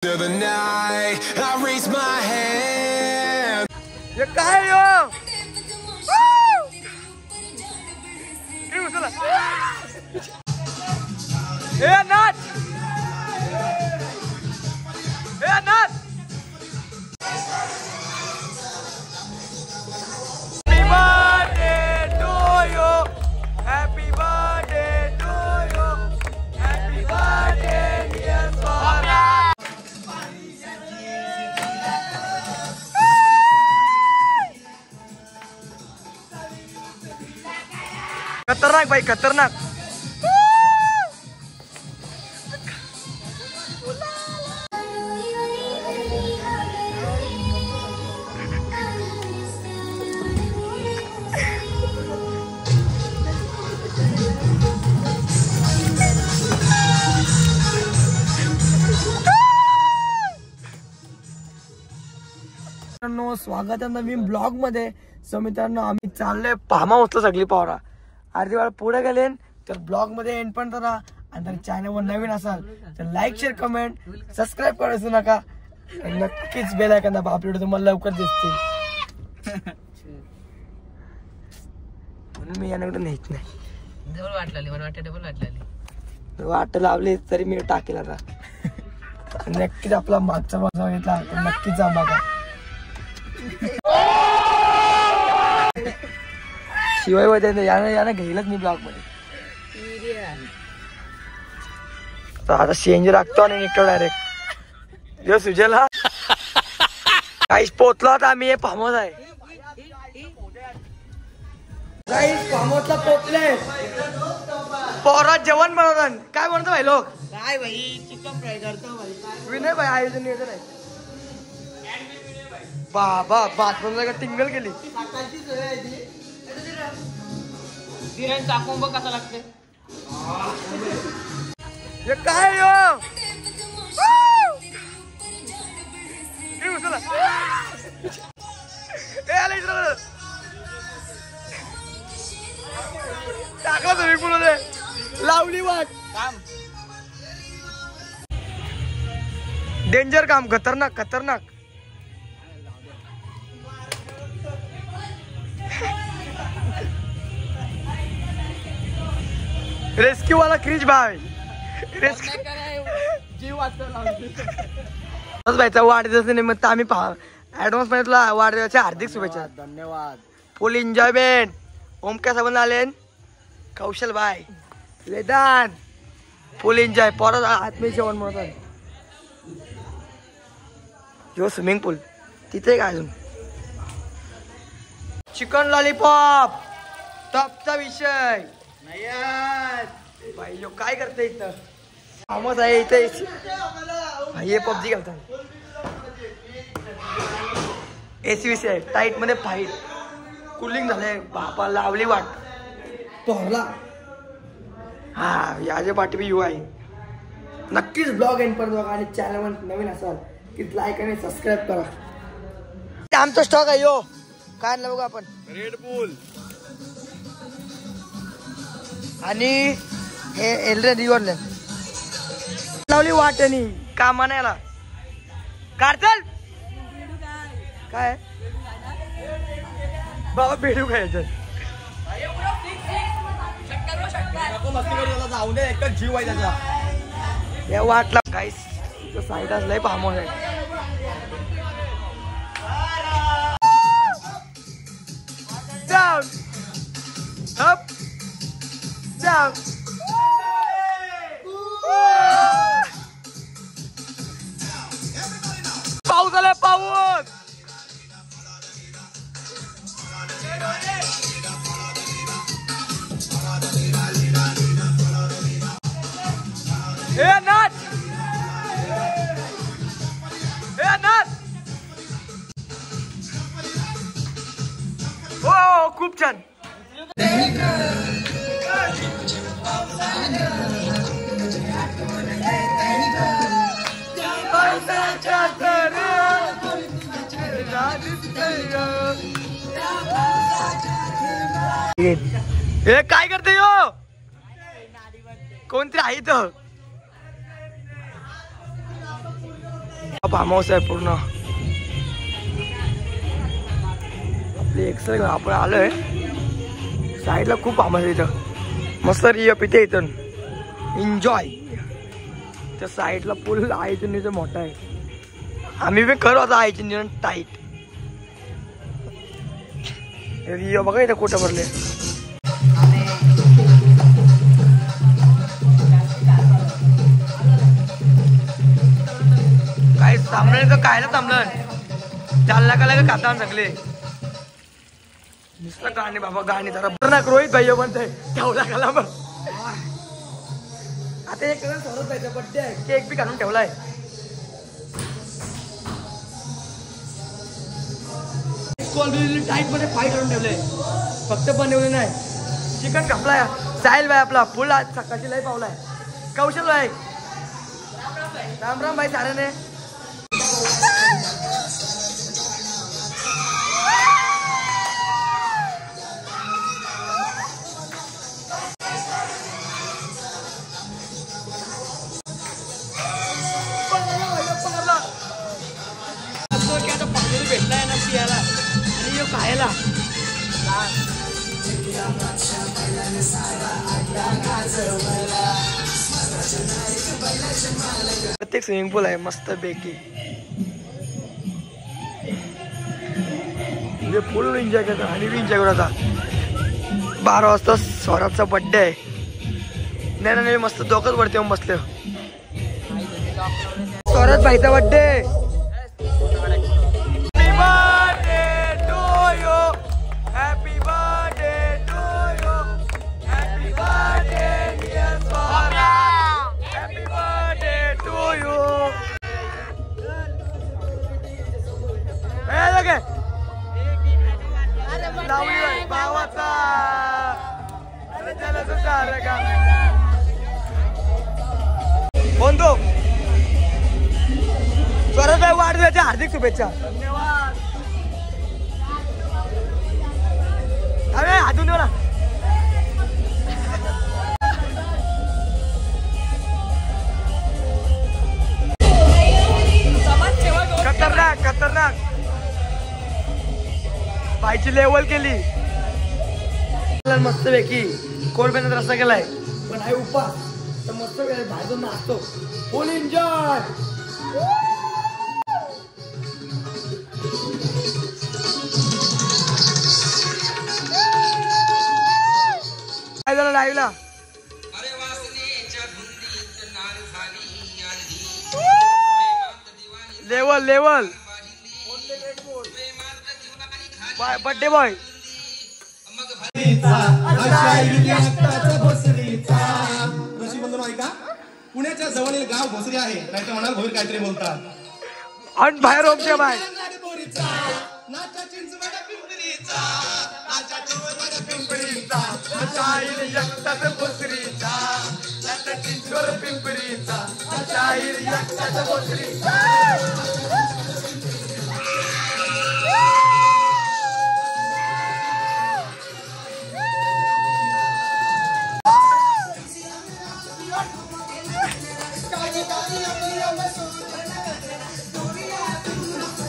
To the night, I raise my hand. ये काय यो? ए नाच! ए नाच! Happy birthday to you. Happy birthday to you. Happy birthday dear Sona. खतरनाक भाई खतरनाक. स्वागत आहे नवीन ब्लॉग मध्ये. सो मित्रांनो आम्ही चाललोय फार्म हाऊसला सगळी पावरा. अर्धी वेळ पुढे गेले तर ब्लॉग मध्ये एंड पण करा. आणि जर चॅनलवर नवीन असाल तर लाईक शेअर कमेंट सबस्क्राईब करायचं नका. नक्कीच बेल आयकॉन दाबा. आपले व्हिडिओ तुम्हाला लवकर दिसतील. म्हणून मी याकडे नेत नाही. वाट लावली तरी मी टाकेल आता. नक्कीच आपला मागचा भाग घेतला तर नक्कीच जा बघा. शिवाय वगैरे यानं घेईलच मी ब्लॉग मध्ये. आता शेंज राखतो आणि निघतो डायरेक्ट. जो सुजेला काहीच पोचलो आता आम्ही. हे फार्म हाऊस आहे. काहीच फार्म हाऊसला पोचले. पोरात जेवण बनवतात. काय बनवतो भाई लोक? काय भाई चिकन फ्राय करतो भाई. विनय भाई आयोजन येत नाही. बाबा बात बनवायला टिंगल केली. बिर्याणी टाकून बघ कसा लागते. हे काय यो? टाकला तुम्ही कुठे लावली वाट. काम डेंजर काम. खतरनाक खतरनाक. रेस्क्यू वाला क्रिश भाई. जीव वाचतो भाईचा वाढदिवस निमित्त आम्ही ऍडव्हान्स मध्ये तुला वाढदिवसाच्या हार्दिक शुभेच्छा. धन्यवाद. फुल एन्जॉयमेंट. ओमक्या साबण आले. कौशल भाई वेदांत फुल एन्जॉय. परत आत्मीय जेवण म्हणतात. जो स्विमिंग पूल तिथे काय अजून चिकन लॉलीपॉप टॉपचा विषय भाई. लोक काय करते इथं? आमच आहे इथे भाई. हे पबजी खेळतात. एसी विषय टाईट मध्ये फाईट. कूलिंग झालंय. बापा लावली वाट पोहला. हा याच्या पाठी बी यू आहे. नक्कीच ब्लॉग एंड पर्यंत बघा. आणि चॅनलवर नवीन असाल की लाईक आणि सबस्क्राईब करा. आमचा स्टॉक आहे यो. काय आणलं बघा आपण? रेड बुल आणि हे एल्ड्रे रिव्हरले लावली वाटणी कामा नाही आला. कार्टल काय बाबा भेटू काय याच्यात? जाऊ दे. एकच जीव आहे त्याचा. या वाटला काहीच साईड असलाय फार्म हाऊस आहे. Down, up, down. पाऊस आलाय पाऊस. ए नाच. ए नाच. हो खूप छान. हे काय करते यो? कोणतरी आहे तर फार्म हाऊस आहे पूर्ण. आपली एक्सर आपण आलोय साईडला. खूप फार्म हाऊस आहे इथं. मस्त रिय पिते इथून एन्जॉय. त्या साईडला फुल आयचुनीचं मोठा आहे. आम्ही बी करू आता आयचुनी टाईट. रिय बघा इथं कुठं भरले. काय थांबलं का कायला थांबलं. चालला का लगे खाता सगळे नुसतं गाणे बाबा गाणे. जरा बरं ना रोहित भाई पण ते ठेवला गेला मग. आता एक सौरभ भाईचा बड्डे आहे. केक बी काढून ठेवलाय. टाईट मध्ये फाईट करून ठेवले. फक्त बनवले नाही. चिकन कापलाय साहिल भाई आपला फुल आज सकाळची लय पावलाय. कौशल भाई राम राम भाई साऱ्याने. भेटलाय ना पियाला आणि यो खायला. प्रत्येक स्विमिंग पूल आहे मस्त पैकी. फुल एन्जॉय करतात आणि बी एन्जॉय करत. 12 वाजता स्वराजचा बड्डे आहे. नाही मस्त दोघंच वरती येऊन बसले. स्वराज भाईचा बड्डे. कोण तो स्वराज भाई वाढदिवसाच्या हार्दिक शुभेच्छा. धन्यवाद. अरे हातून देऊ ना. खतरनाक खतरनाक. बाईची लेवल केली मस्त पैकी. कोळपेनात रस्ता केलाय पण आहे उपा तर मस्त बाहेर नाचतो. Full enjoy. काय झालं लाईव्हला. Level level birthday boy. पुण्याच्या जवळील गाव भोसरी आहे. नाही तर म्हणाल भोईर काहीतरी बोलतात. आणि बाहेर ओमच्या बाय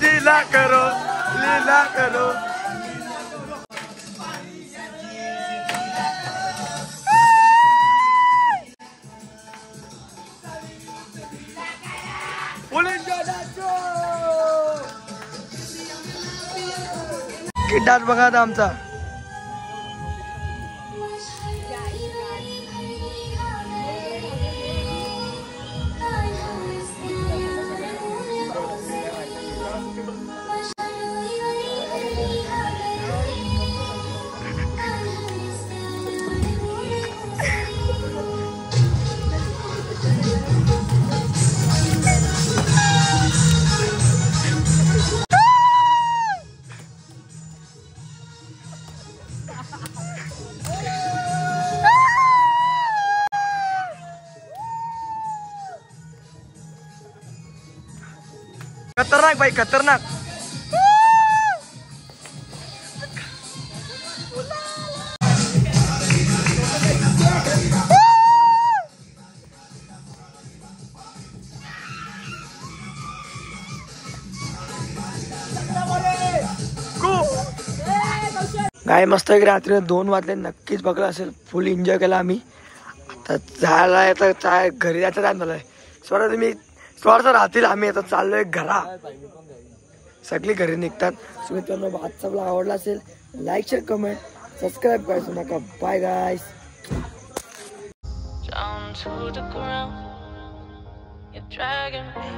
लीला करो लीला करो. डान्स बघा आता आमचा. खतरनाक भाई खतरनाक. गाय मस्त एक रात्री 2 वाजले नक्कीच बघलं असेल. फुल एन्जॉय केला आम्ही. आता जायला आता काय घरी जायचं टाइम झालाय. स्वतः तुम्ही स्वतः राहतील. आम्ही आता चाललोय घरा. सगळी घरी निघतात. सो मित्रांनो आजचा ब्लॉग आवडला असेल लाईक शेअर कमेंट सबस्क्राईब करायचं नका. Bye guys. Down to the ground, you're dragging me